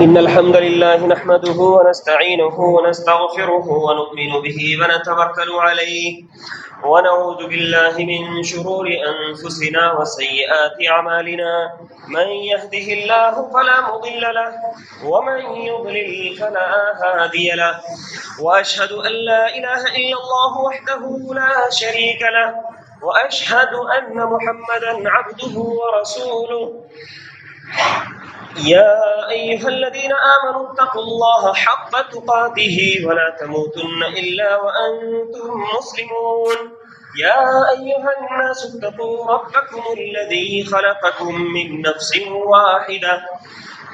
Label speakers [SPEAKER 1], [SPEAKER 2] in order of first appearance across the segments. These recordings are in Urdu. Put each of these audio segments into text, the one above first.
[SPEAKER 1] إن الحمد لله نحمده ونستعينه ونستغفره ونؤمن به ونتوكل عليه ونعوذ بالله من شرور أنفسنا وسيئات أعمالنا من يهده الله فلا مضل له ومن يضلل فلا هادي له وأشهد أن لا إله إلا الله وحده لا شريك له وأشهد أن محمدا عبده ورسوله يا أيها الذين آمنوا اتقوا الله حق تقاته ولا تموتن إلا وأنتم مسلمون يا أيها الناس اتقوا ربكم الذي خلقكم من نفس واحدة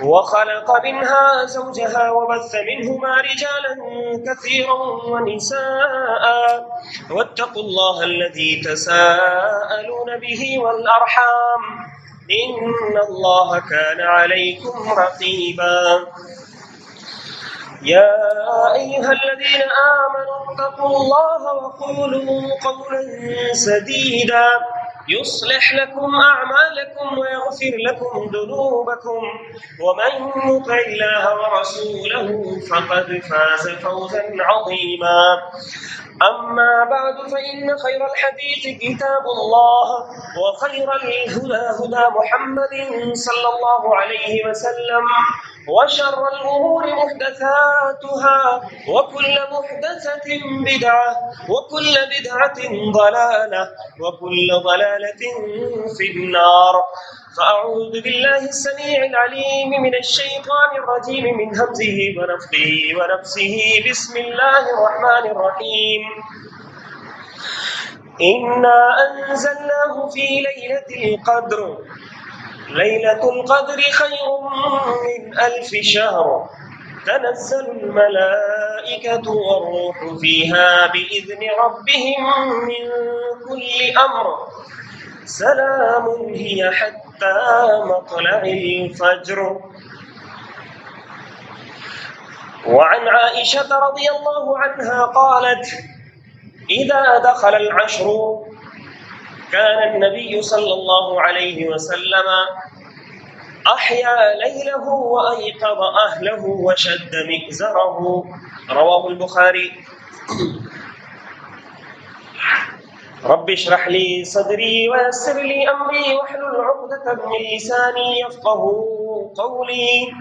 [SPEAKER 1] وخلق منها زوجها وبث منهما رجالا كثيرا ونساء واتقوا الله الذي تساءلون به والأرحام إن الله كان عليكم رقيبا يا أيها الذين آمنوا اتقوا الله وقولوا قولا سديدا يصلح لكم أعمالكم ويغفر لكم ذنوبكم ومن يطع الله ورسوله فقد فاز فوزا عظيما أما بعد فإن خير الحديث كتاب الله وخير الهدى هدى محمد صلى الله عليه وسلم وشر الأمور محدثاتها وكل محدثة بدعة وكل بدعة ضلالة وكل ضلالة في النار فأعوذ بالله السميع العليم من الشيطان الرجيم من همزه ونفخه ونفسه بسم الله الرحمن الرحيم إنا أنزلناه في ليلة القدر ليلة القدر خير من 1000 شهر تنزل الملائكة والروح فيها بإذن ربهم من كل أمر سلام هي حتى مطلع الفجر. وعن عائشة رضي الله عنها قالت إذا دخل العشر كان النبي صلى الله عليه وسلم أحيا ليله وأيقظ أهله وشد مئزره رواه البخاري. رب اشرح لي صدري ويسر لي أمري واحلل عقدة من لساني يفقهوا قولي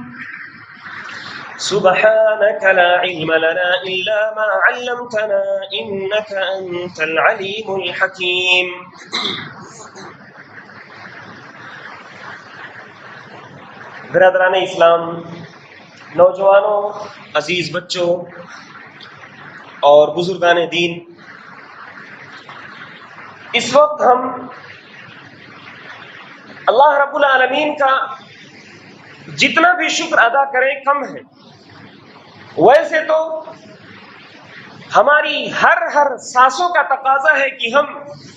[SPEAKER 1] سبحانك لا علم لنا إلا ما علمتنا إنك أنت العليم الحكيم. برادران اسلام، نوجوانوں، عزیز بچوں اور بزرگان دین، اس وقت ہم اللہ رب العالمین کا جتنا بھی شکر ادا کریں کم ہے. ویسے تو ہماری ہر سانسوں کا تقاضا ہے کہ ہم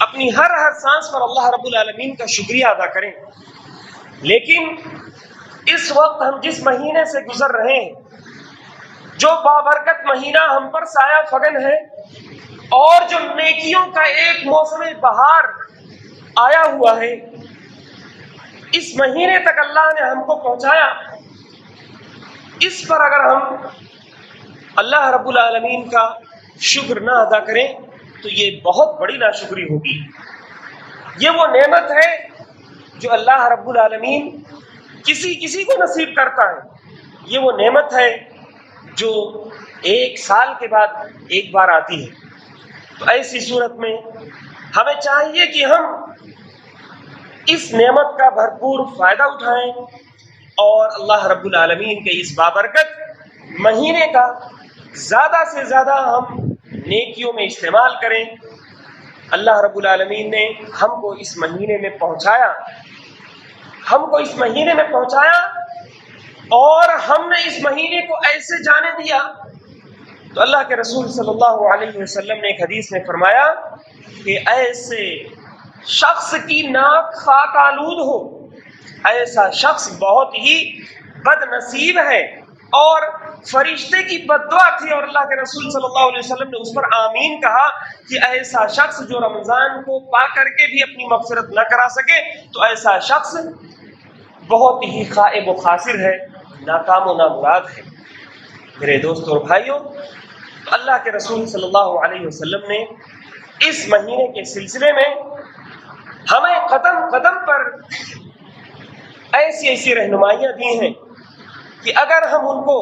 [SPEAKER 1] اپنی ہر سانس پر اللہ رب العالمین کا شکریہ ادا کریں، لیکن اس وقت ہم جس مہینے سے گزر رہے ہیں، جو بابرکت مہینہ ہم پر سایہ فگن ہے اور جو نیکیوں کا ایک موسم بہار آیا ہوا ہے، اس مہینے تک اللہ نے ہم کو پہنچایا. اس پر اگر ہم اللہ رب العالمین کا شکر نہ ادا کریں تو یہ بہت بڑی ناشکری ہوگی. یہ وہ نعمت ہے جو اللہ رب العالمین کسی کو نصیب کرتا ہے. یہ وہ نعمت ہے جو ایک سال کے بعد ایک بار آتی ہے. تو ایسی صورت میں ہمیں چاہیے کہ ہم اس نعمت کا بھرپور فائدہ اٹھائیں اور اللہ رب العالمین کے اس بابرکت مہینے کا زیادہ سے زیادہ ہم نیکیوں میں استعمال کریں. اللہ رب العالمین نے ہم کو اس مہینے میں پہنچایا، اور ہم نے اس مہینے کو ایسے جانے دیا. تو اللہ کے رسول صلی اللہ علیہ وسلم نے ایک حدیث میں فرمایا کہ ایسے شخص کی ناک خاک آلود ہو، ایسا شخص بہت ہی بد نصیب ہے. اور فرشتے کی بد دعا تھی اور اللہ کے رسول صلی اللہ علیہ وسلم نے اس پر آمین کہا کہ ایسا شخص جو رمضان کو پا کر کے بھی اپنی مغفرت نہ کرا سکے تو ایسا شخص بہت ہی خائب و خاسر ہے. ناکام و نامراد ہے۔ میرے دوستوں اور بھائیوں، اللہ کے رسول صلی اللہ علیہ وسلم نے اس مہینے کے سلسلے میں ہمیں قدم قدم پر ایسی رہنمائیاں دی ہیں کہ اگر ہم ان کو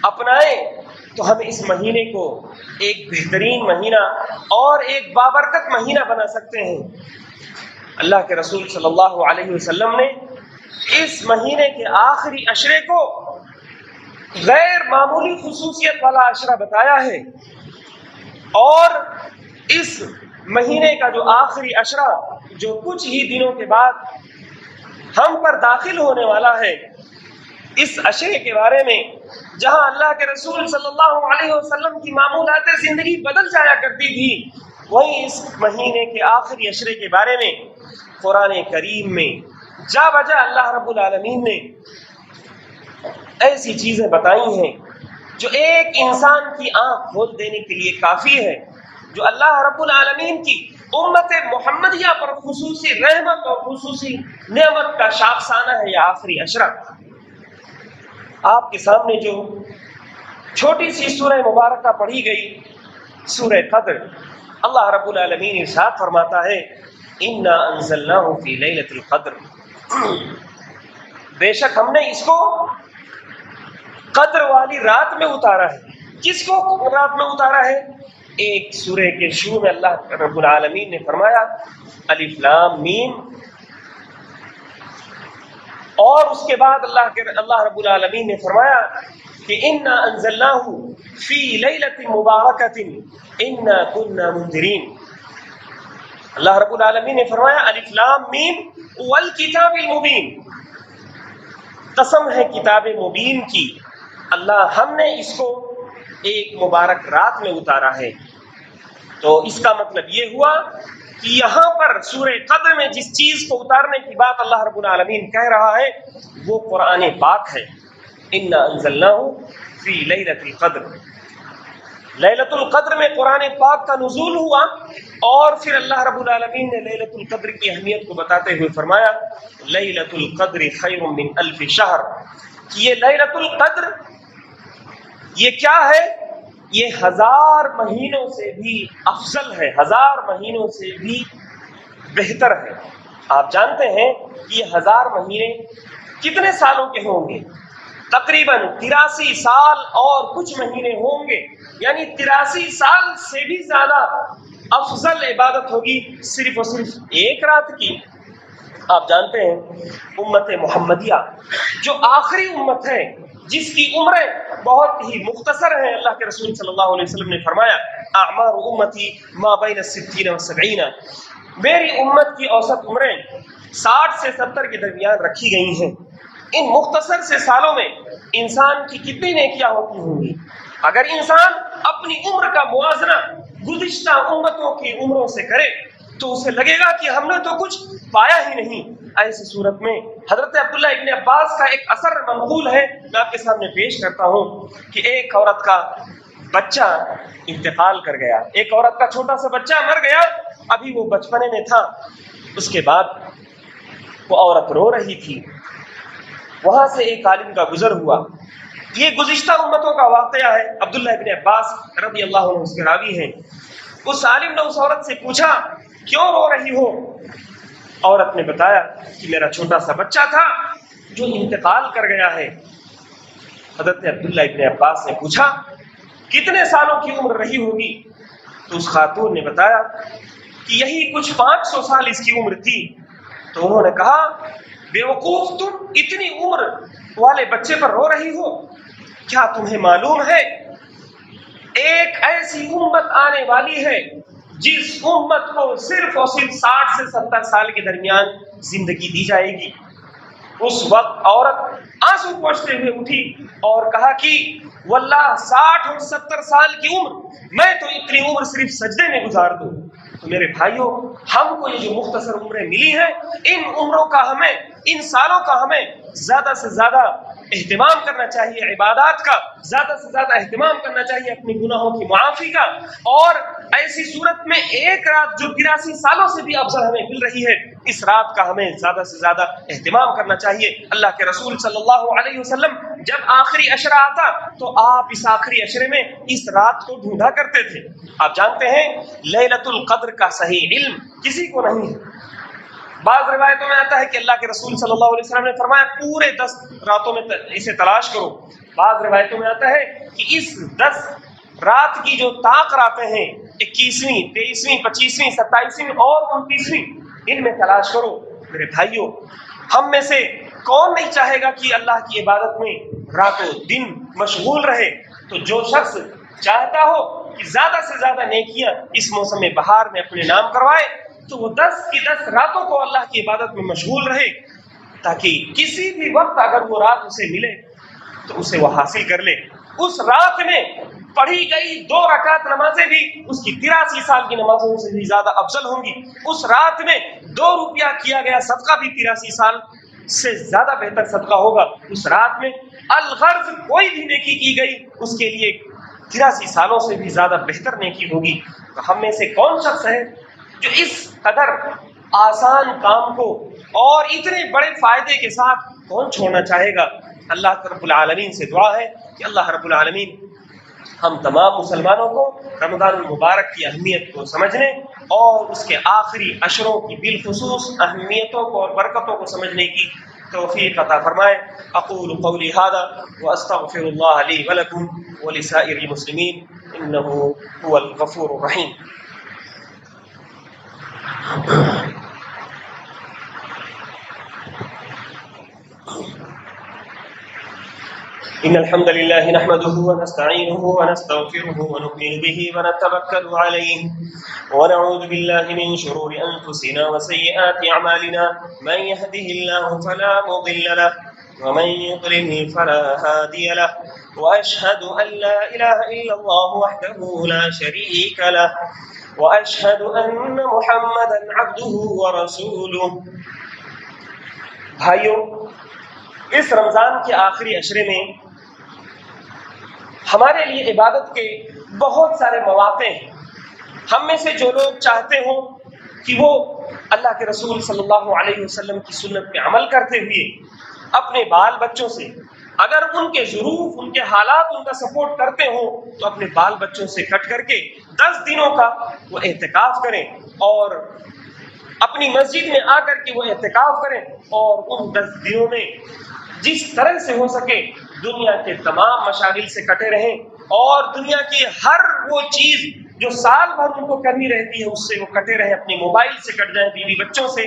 [SPEAKER 1] اپنائیں تو ہم اس مہینے کو ایک بہترین مہینہ اور ایک بابرکت مہینہ بنا سکتے ہیں۔ اللہ کے رسول صلی اللہ علیہ وسلم نے اس مہینے کے آخری عشرے کو غیر معمولی خصوصیت والا عشرہ بتایا ہے، اور اس مہینے کا جو آخری عشرہ جو کچھ ہی دنوں کے بعد ہم پر داخل ہونے والا ہے، اس عشرے کے بارے میں جہاں اللہ کے رسول صلی اللہ علیہ وسلم کی معمولات زندگی بدل جایا کرتی تھی، وہیں اس مہینے کے آخری عشرے کے بارے میں قرآن کریم میں جا بجا اللہ رب العالمین نے ایسی چیزیں بتائی ہیں جو ایک انسان کی آنکھ کھول دینے کے لیے کافی ہے، جو اللہ رب العالمین کی امت محمدیہ پر خصوصی رحمت اور خصوصی نعمت کا شاخسانہ ہے یہ آخری عشرہ۔ آپ کے سامنے جو چھوٹی سی سورہ مبارکہ پڑھی گئی، سورہ قدر، اللہ رب العالمین ارشاد فرماتا ہے اِنَّا أَنزَلْنَاهُ فِي لَيْلَةِ الْقَدْرِ، بے شک ہم نے اس کو قدر والی رات میں اتارا ہے۔ کس کو رات میں اتارا ہے؟ ایک سورہ کے شروع میں اللہ رب العالمین نے فرمایا الف لام میم، اور اس کے بعد اللہ رب العالمین نے فرمایا کہ اِنَّا أَنزَلْنَاهُ فِي لَيْلَةٍ مُبَارَكَةٍ إِنَّا كُنَّا مُنذِرِينَ۔ اللہ رب العالمین نے فرمایا الف لام میم والکتاب المبین، قسم ہے کتاب مبین کی، اللہ ہم نے اس کو ایک مبارک رات میں اتارا ہے۔ تو اس کا مطلب یہ ہوا کہ یہاں پر سورہ قدر میں جس چیز کو اتارنے کی بات اللہ رب العالمین کہہ رہا ہے وہ قرآن پاک ہے۔ اِنَّا أَنزَلْنَاهُ فِي لَيْلَةِ الْقَدْرِ، لیلۃ القدر میں قرآن پاک کا نزول ہوا، اور پھر اللہ رب العالمین نے لیلۃ القدر کی اہمیت کو بتاتے ہوئے فرمایا لیلۃ القدر خیر من الف شہر، کہ یہ لیلۃ القدر یہ کیا ہے؟ یہ 1000 مہینوں سے بھی افضل ہے، 1000 مہینوں سے بھی بہتر ہے۔ آپ جانتے ہیں کہ یہ 1000 مہینے کتنے سالوں کے ہوں گے؟ تقریباً 83 سال اور کچھ مہینے ہوں گے، یعنی 83 سال سے بھی زیادہ افضل عبادت ہوگی صرف اور صرف ایک رات کی۔ آپ جانتے ہیں امت محمدیہ جو آخری امت ہے، جس کی عمریں بہت ہی مختصر ہیں، اللہ کے رسول صلی اللہ علیہ وسلم نے فرمایا اعمار امتی ما بین الستین و سبعین، میری امت کی اوسط عمریں 60 سے 70 کے درمیان رکھی گئی ہیں۔ ان مختصر سے سالوں میں انسان کی کتنی نیکیاں ہوتی ہوں گی؟ اگر انسان اپنی عمر کا موازنہ گزشتہ امتوں کی عمروں سے کرے تو اسے لگے گا کہ ہم نے تو کچھ پایا ہی نہیں۔ ایسی صورت میں حضرت عبداللہ ابن عباس کا ایک اثر منقول ہے، میں آپ کے سامنے پیش کرتا ہوں کہ ایک عورت کا بچہ انتقال کر گیا، ایک عورت کا چھوٹا سا بچہ مر گیا، ابھی وہ بچپنے میں تھا۔ اس کے بعد وہ عورت رو رہی تھی، وہاں سے ایک عالم کا گزر ہوا۔ یہ گزشتہ امتوں کا واقعہ ہے، عبداللہ ابن عباس رضی اللہ عنہ اس کے راوی ہیں۔ اس عالم نے اس عورت سے پوچھا کیوں رو رہی ہو؟ عورت نے بتایا کہ میرا چھوٹا سا بچہ تھا جو انتقال کر گیا ہے۔ حضرت عبداللہ ابن عباس نے پوچھا کتنے سالوں کی عمر رہی ہوگی؟ تو اس خاتون نے بتایا کہ یہی کچھ 500 سال اس کی عمر تھی۔ تو انہوں نے کہا بے وقوف، تم اتنی عمر والے بچے پر رو رہی ہو؟ کیا تمہیں معلوم ہے ایک ایسی امت آنے والی ہے جس امت کو صرف اور صرف 60 سے 70 سال کے درمیان زندگی دی جائے گی؟ اس وقت عورت آنسو پوچھتے ہوئے اٹھی اور کہا کہ واللہ 60 اور 70 سال کی عمر میں تو اتنی عمر صرف سجدے میں گزار دوں۔ تو میرے بھائیوں، ہم کو یہ جو مختصر عمریں ملی ہیں، ان عمروں کا ہمیں، ان سالوں کا ہمیں زیادہ سے زیادہ اہتمام کرنا چاہیے، عبادات کا زیادہ سے زیادہ اہتمام کرنا چاہیے، اپنے گناہوں کی معافی کا، اور ایسی صورت میں ایک رات جو 83 سالوں سے بھی افضل ہمیں مل رہی ہے، اس رات کا ہمیں زیادہ سے زیادہ اہتمام کرنا چاہیے۔ اللہ کے رسول صلی اللہ علیہ وسلم جب آخری عشرہ آتا تو آپ اس آخری عشرے میں اس رات کو ڈھونڈا کرتے تھے۔ آپ جانتے ہیں لیلۃ القدر کا صحیح علم کسی کو نہیں ہے۔ بعض روایتوں میں آتا ہے کہ اللہ کے رسول صلی اللہ علیہ وسلم نے فرمایا پورے 10 راتوں میں اسے تلاش کرو۔ بعض روایتوں میں آتا ہے کہ اس 10 رات کی جو طاق راتیں ہیں، 21ویں، 23ویں، 25ویں، 27ویں اور 29ویں، ان میں تلاش کرو۔ میرے بھائیوں، ہم میں سے کون نہیں چاہے گا کہ اللہ کی عبادت میں راتوں دن مشغول رہے؟ تو جو شخص چاہتا ہو کہ زیادہ سے زیادہ نیکیاں اس موسم بہار میں اپنے نام کروائے تو وہ 10 کی 10 راتوں کو اللہ کی عبادت میں مشغول رہے، تاکہ کسی بھی وقت اگر وہ رات اسے ملے تو اسے وہ حاصل کر لے۔ اس رات میں پڑھی گئی 2 رکعت نمازیں بھی اس کی 83 سال کی نمازوں سے بھی زیادہ افضل ہوں گی۔ اس رات میں 2 روپیہ کیا گیا صدقہ بھی 83 سال سے زیادہ بہتر صدقہ ہوگا۔ اس رات میں الغرض کوئی بھی نیکی کی گئی اس کے لیے 83 سالوں سے بھی زیادہ بہتر نیکی ہوگی۔ تو ہم میں سے کون شخص ہے جو اس قدر آسان کام کو اور اتنے بڑے فائدے کے ساتھ کون چھوڑنا چاہے گا؟ اللہ رب العالمین سے دعا ہے کہ اللہ رب العالمین ہم تمام مسلمانوں کو رمضان المبارک کی اہمیت کو سمجھنے اور اس کے آخری عشروں کی بالخصوص اہمیتوں کو اور برکتوں کو سمجھنے کی توفیق عطا فرمائے۔ اقول قولی ھذا واستغفر اللہ لی ولکم ولسائر المسلمین انہ هو الغفور الرحیم۔ إن الحمد لله نحمده ونستعينه ونستغفره ونؤمن به ونتوكل عليه ونعوذ بالله من شرور أنفسنا وسيئات أعمالنا من يهده الله فلا مضل له ومن يضلل فلا هادي له وأشهد أن لا إله إلا الله وحده لا شريك له وأشهد أن محمدا عبده ورسوله۔ بھائیوں، اس رمضان کے آخری عشرے میں ہمارے لیے عبادت کے بہت سارے مواقع ہیں۔ ہم میں سے جو لوگ چاہتے ہوں کہ وہ اللہ کے رسول صلی اللہ علیہ وسلم کی سنت پہ عمل کرتے ہوئے اپنے بال بچوں سے، اگر ان کے ظروف، ان کے حالات ان کا سپورٹ کرتے ہوں تو اپنے بال بچوں سے کٹ کر کے 10 دنوں کا وہ اعتکاف کریں اور اپنی مسجد میں آ کر کے وہ اعتکاف کریں اور ان 10 دنوں میں جس طرح سے ہو سکے دنیا کے تمام مشاغل سے کٹے رہیں اور دنیا کی ہر وہ چیز جو سال بھر ان کو کرنی رہتی ہے اس سے وہ کٹے رہیں، اپنی موبائل سے کٹ جائیں، بیوی بچوں سے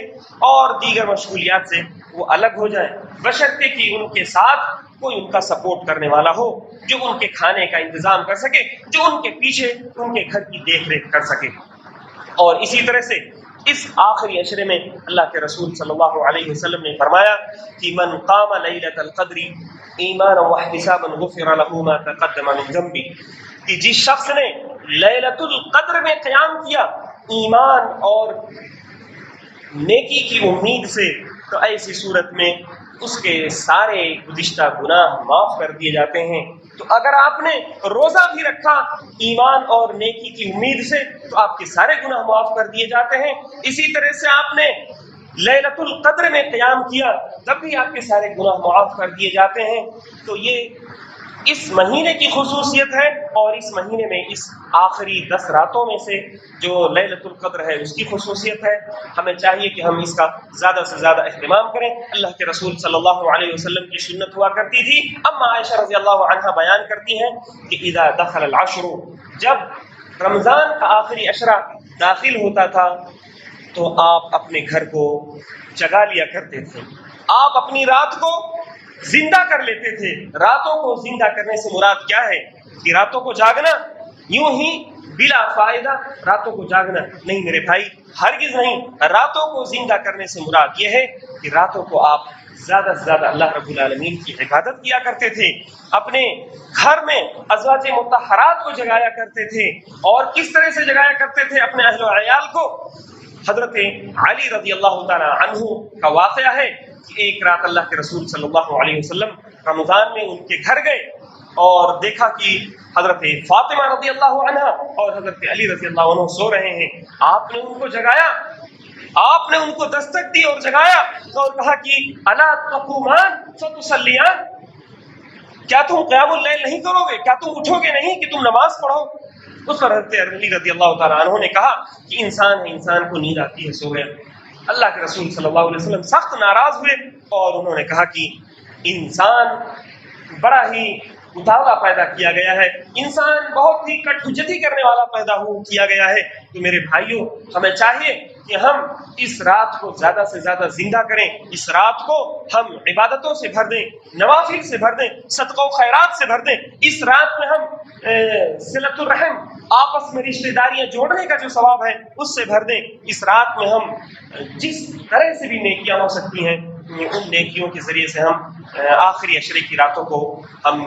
[SPEAKER 1] اور دیگر مشغولیات سے وہ الگ ہو جائیں، بشرطے کہ ان کے ساتھ کوئی ان کا سپورٹ کرنے والا ہو جو ان کے کھانے کا انتظام کر سکے، جو ان کے پیچھے ان کے گھر کی دیکھ ریکھ کر سکے۔ اور اسی طرح سے اس آخری عشرے میں اللہ کے رسول صلی اللہ علیہ وسلم نے فرمایا کہ من قام لیلۃ القدر ایمانا واحتسابا غفر له ما تقدم من ذنبه، کہ جس شخص نے لیلۃ القدر میں قیام کیا ایمان اور نیکی کی امید سے، تو ایسی صورت میں اس کے سارے گزشتہ گناہ معاف کر دیے جاتے ہیں۔ تو اگر آپ نے روزہ بھی رکھا ایمان اور نیکی کی امید سے تو آپ کے سارے گناہ معاف کر دیے جاتے ہیں۔ اسی طرح سے آپ نے لیلۃ القدر میں قیام کیا تب بھی آپ کے سارے گناہ معاف کر دیے جاتے ہیں۔ تو یہ اس مہینے کی خصوصیت ہے، اور اس مہینے میں اس آخری 10 راتوں میں سے جو لیلۃ القدر ہے اس کی خصوصیت ہے۔ ہمیں چاہیے کہ ہم اس کا زیادہ سے زیادہ اہتمام کریں۔ اللہ کے رسول صلی اللہ علیہ وسلم کی سنت ہوا کرتی تھی، اما عائشہ رضی اللہ عنہا بیان کرتی ہیں کہ اذا دخل العشر، جب رمضان کا آخری عشرہ داخل ہوتا تھا تو آپ اپنے گھر کو جگا لیا کرتے تھے، آپ اپنی رات کو زندہ کر لیتے تھے۔ راتوں کو زندہ کرنے سے مراد کیا ہے؟ کہ راتوں کو جاگنا یوں ہی بلا فائدہ راتوں کو جاگنا نہیں میرے بھائی، ہرگز نہیں۔ راتوں کو زندہ کرنے سے مراد یہ ہے کہ راتوں کو آپ زیادہ سے زیادہ اللہ رب العالمین کی عبادت کیا کرتے تھے، اپنے گھر میں ازواج مطہرات کو جگایا کرتے تھے۔ اور کس طرح سے جگایا کرتے تھے اپنے اہل و عیال کو؟ حضرت علی رضی اللہ تعالی عنہ کا واقعہ ہے کہ ایک رات اللہ کے رسول صلی اللہ علیہ وسلم رمضان میں ان کے گھر گئے اور دیکھا کہ حضرت فاطمہ رضی اللہ عنہ اور حضرت علی رضی اللہ عنہ سو رہے ہیں. آپ نے ان کو جگایا، آپ نے ان کو دستک دی اور جگایا اور کہا کہ الا تقومان فتصلیان، کیا تم قیام اللیل نہیں کرو گے؟ کیا تم اٹھو گے نہیں کہ تم نماز پڑھو؟ اس پر حضرت علی رضی اللہ تعالیٰ عنہ نے کہا کہ انسان ہے، انسان کو نیند آتی ہے، سو گیا. اللہ کے رسول صلی اللہ علیہ وسلم سخت ناراض ہوئے اور انہوں نے کہا کہ انسان بڑا ہی مطالعہ پیدا کیا گیا ہے، انسان بہت ہی کٹ حجتی کرنے والا پیدا کیا گیا ہے. تو میرے بھائیوں، ہمیں چاہیے کہ ہم اس رات کو زیادہ سے زیادہ زندہ کریں، اس رات کو ہم عبادتوں سے بھر دیں، نوافل سے بھر دیں، صدقہ و خیرات سے بھر دیں. اس رات میں ہم صلۃ الرحم، آپس میں رشتہ داریاں جوڑنے کا جو ثواب ہے اس سے بھر دیں. اس رات میں ہم جس طرح سے بھی نیکیاں ہو سکتی ہیں ان نیکیوں کے ذریعے سے ہم آخری عشرے کی راتوں کو ہم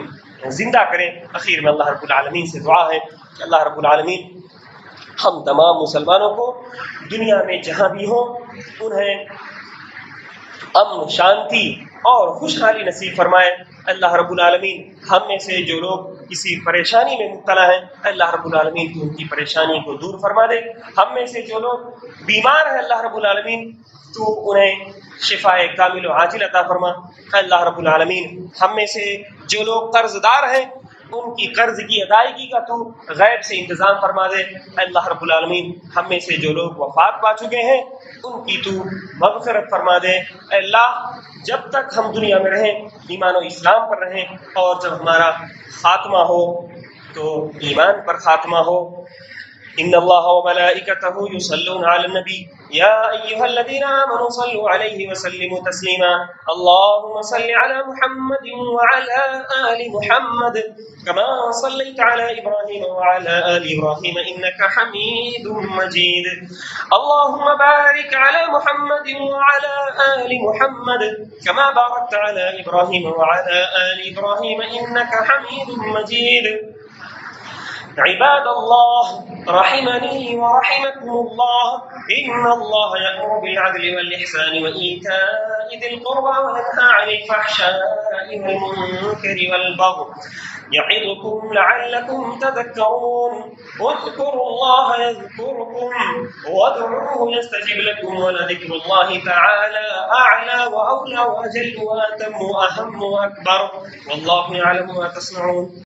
[SPEAKER 1] زندہ کریں. اخیر میں اللہ رب العالمین سے دعا ہے کہ اللہ رب العالمین ہم تمام مسلمانوں کو دنیا میں جہاں بھی ہوں انہیں امن، شانتی اور خوشحالی نصیب فرمائے. اللہ رب العالمین ہم میں سے جو لوگ کسی پریشانی میں مبتلا ہیں، اللہ رب العالمین تو ان کی پریشانی کو دور فرما دے. ہم میں سے جو لوگ بیمار ہیں، اللہ رب العالمین تو انہیں شفاء کامل و عاجل عطا فرما. اللہ رب العالمین ہم میں سے جو لوگ قرض دار ہیں ان کی قرض کی ادائیگی کا تو غیب سے انتظام فرما دے. اللہ رب العالمین ہم میں سے جو لوگ وفات پا چکے ہیں ان کی تو مغفرت فرما دے. اے اللہ، جب تک ہم دنیا میں رہیں ایمان و اسلام پر رہیں، اور جب ہمارا خاتمہ ہو تو ایمان پر خاتمہ ہو. ان اللہ وملائکتہ یصلون علی النبی یا ایھا الذین آمنوا صلوا علیہ وسلموا تسلیما. اللهم صل علی محمد وعلى آل محمد كما صليت على إبراهيم وعلى آل إبراهيم إنك حميد مجيد. اللهم بارك على محمد وعلى آل محمد كما باركت على إبراهيم وعلى آل إبراهيم إنك حميد مجيد. عباد الله رحمني ورحمكم الله، إن الله يأمر بالعدل والإحسان وإيتاء ذي القربى وينهى عن الفحشاء والمنكر والبغي يعظكم لعلكم تذكرون. اذكروا الله يذكركم وادعوه يستجب لكم ولذكر الله تعالى أعلى وأولى وأجل وأتم وأهم وأكبر والله يعلم ما تصنعون.